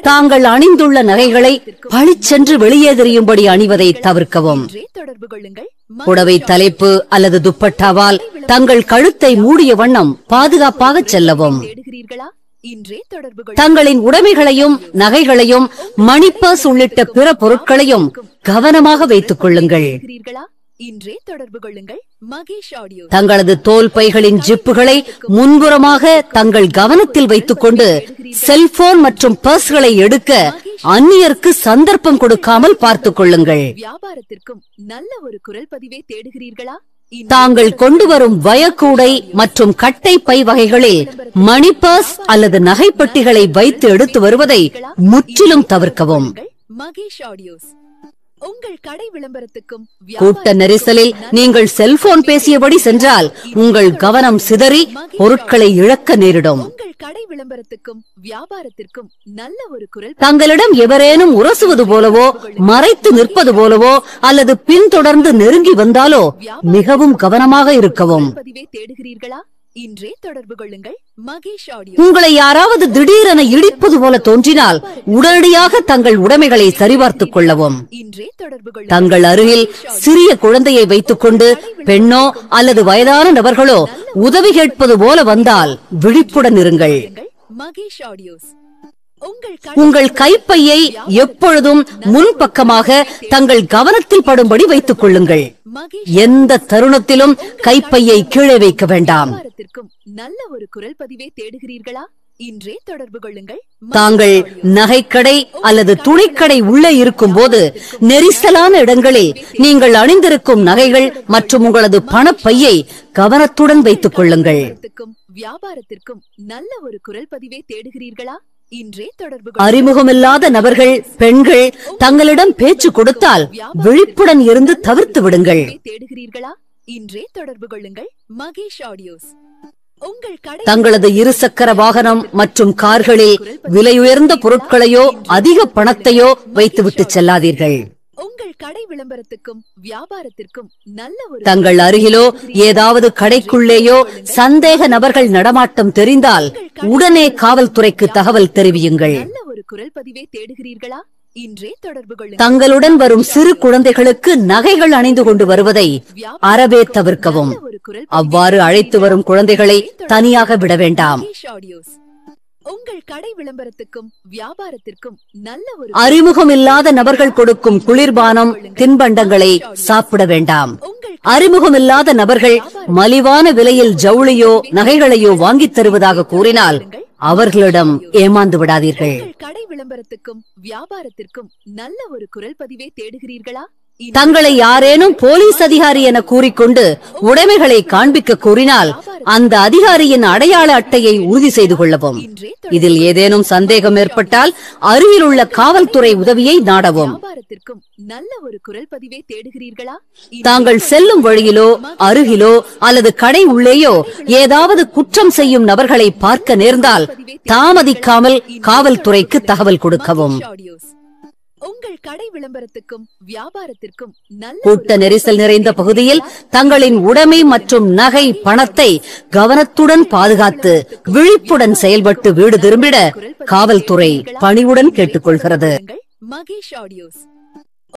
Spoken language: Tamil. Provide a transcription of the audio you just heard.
தாங்கள் அணிந்துள்ள நகைகளை பளிச்சென்று வெளியே தெரியும்படி அணிவதை தவிர்க்கவும். புடவை தலைப்பு அல்லது துப்பட்டாவால் தங்கள் கழுத்தை மூடிய வண்ணம் பாதுகாப்பாக செல்லவும். தங்களின் உடைமைகளையும் நகைகளையும் மணி பர்ஸ் உள்ளிட்ட பிற பொருட்களையும் கவனமாக வைத்துக் கொள்ளுங்கள். தங்களது தோல் பைகளின் ஜிப்புகளை முன்புறமாக தங்கள் கவனத்தில் வைத்துக் கொண்டு செல்போன் மற்றும் பர்ஸ்களை எடுக்க அந்நியருக்கு சந்தர்ப்பம் கொடுக்காமல் பார்த்துக் கொள்ளுங்கள். வியாபாரத்திற்கும் நல்ல ஒரு குரல் பதிவை தேடுகிறீர்களா? தாங்கள் கொண்டு வரும் வயக்கூடை மற்றும் கட்டை பை வகைகளில் மணி பர்ஸ் அல்லது நகைப்பட்டிகளை வைத்து எடுத்து வருவதை முற்றிலும் தவிர்க்கவும். மகேஷ் ஆடியோஸ். உங்கள் கடை விளம்பரத்துக்கும் கூட்ட நெரிசலில் நீங்கள் செல்போன் பேசியபடி சென்றால் உங்கள் கவனம் சிதறி பொருட்களை இழக்க நேரிடும். உங்கள் கடை விளம்பரத்துக்கும் வியாபாரத்திற்கும் நல்ல ஒரு குரல். தங்களிடம் எவரேனும் உரசுவது போலவோ மறைத்து நிற்பது போலவோ அல்லது பின்தொடர்ந்து நெருங்கி வந்தாலோ மிகவும் கவனமாக இருக்கவும். பதிவை தேடுகிறீர்களா? இன்றே தொடர்பு கொள்ளுங்கள். மகேஷ் ஆடியோ. உங்களை யாராவது திடீரென இடிப்பது போல தோன்றினால் உடனடியாக தங்கள் உடைமைகளை சரிபார்த்துக் கொள்ளவும். இன்றே தொடர்பு கொள்ளுங்கள். தங்கள் அருகில் சிறிய குழந்தையை வைத்துக் கொண்டு பெண்ணோ அல்லது வயதான நபர்களோ உதவி கேட்பது போல வந்தால் விழிப்புடன் இருங்கள். மகேஷ் ஆடியோஸ். உங்கள் கைப்பையை எப்பொழுதும் முன்பக்கமாக தங்கள் கவனத்தில் படும்படி வைத்துக் கொள்ளுங்கள். எந்த தருணத்திலும் கைப்பையை கீழே வைக்க வேண்டாம். நல்ல ஒரு குரல் பதிவை தேடுகிறீர்களா? இன்றே தொடர்பு கொள்ளுங்கள். தாங்கள் நகைக்கடை அல்லது துணிக்கடை உள்ளே இருக்கும் போது நெரிசலான இடங்களில் நீங்கள் அணிந்திருக்கும் நகைகள் மற்றும் உங்களது பணப்பையை கவனத்துடன் வைத்துக் கொள்ளுங்கள். வியாபாரத்திற்கும் நல்ல ஒரு குரல் பதிவை தேடுகிறீர்களா? அறிமுகமில்லாத நபர்கள் பெண்கள் தங்களிடம் பேச்சு கொடுத்தால் விழிப்புடன் இருந்து தவிர்த்து விடுங்கள். தேடுகிறீர்களா? இன்றே தொடர்பு கொள்ளுங்கள். மகேஷ் ஆடியோஸ். தங்களது இருசக்கர வாகனம் மற்றும் கார்களில் விலையுயர்ந்த பொருட்களையோ அதிக பணத்தையோ வைத்துவிட்டு செல்லாதீர்கள். உங்கள் கடை விளம்பரத்துக்கும் வியாபாரத்திற்கும் நல்ல ஒரு. தங்கள் அருகிலோ ஏதாவது கடைக்குள்ளேயோ சந்தேக நபர்கள் நடமாட்டம் தெரிந்தால் உடனே காவல்துறைக்கு தகவல் தெரிவியுங்கள். நல்ல ஒரு குரல் பதிவை தேடுகிறீர்களா? இன்றே தொடர்பு கொள்ளுங்கள். தங்களுடன் வரும் சிறு குழந்தைகளுக்கு நகைகள் அணிந்து கொண்டு வருவதை அறவே தவிர்க்கவும். அவ்வாறு அழைத்து வரும் குழந்தைகளை தனியாக விட வேண்டாம். உங்கள் கடை விளம்பரத்துக்கும் வியாபாரத்திற்கும் நல்ல ஒரு. அறிமுகம் இல்லாத நபர்கள் கொடுக்கும் குளிர்பானம் தின்பண்டங்களை சாப்பிட வேண்டாம். அறிமுகம் இல்லாத நபர்கள் மலிவான விலையில் ஜவுளியோ நகைகளையோ வாங்கித் தருவதாக கூறினால் அவர்களிடம் ஏமாந்து விடாதீர்கள். கடை விளம்பரத்துக்கும் வியாபாரத்திற்கும் நல்ல ஒரு குரல் பதிவை தேடுகிறீர்களா? தங்களை யாரேனும் போலீஸ் அதிகாரி என கூறிக்கொண்டு உடைமைகளை காண்பிக்க கூறினால் அந்த அதிகாரியின் அடையாள அட்டையை உறுதி செய்து கொள்ளவும். இதில் ஏதேனும் சந்தேகம் ஏற்பட்டால் அருகில் உள்ள காவல்துறை உதவியை நாடவும். நல்ல ஒரு குரல் பதிவை தேடுகிறீர்களா? தாங்கள் செல்லும் வழியிலோ அருகிலோ அல்லது கடை உள்ளேயோ ஏதாவது குற்றம் செய்யும் நபர்களை பார்க்க நேர்ந்தால் தாமதிக்காமல் காவல்துறைக்கு தகவல் கொடுக்கவும். உங்கள் கடை விளம்பரத்துக்கும் வியாபாரத்திற்கும் நல்ல. கூட்ட நெரிசல் நிறைந்த பகுதியில் தங்களின் உடைமை மற்றும் நகை பணத்தை கவனத்துடன் பாதுகாத்து விழிப்புடன் செயல்பட்டு வீடு திரும்பிட காவல்துறை பணிவுடன் கேட்டுக்கொள்கிறது. மகேஷ் ஆடியோஸ்.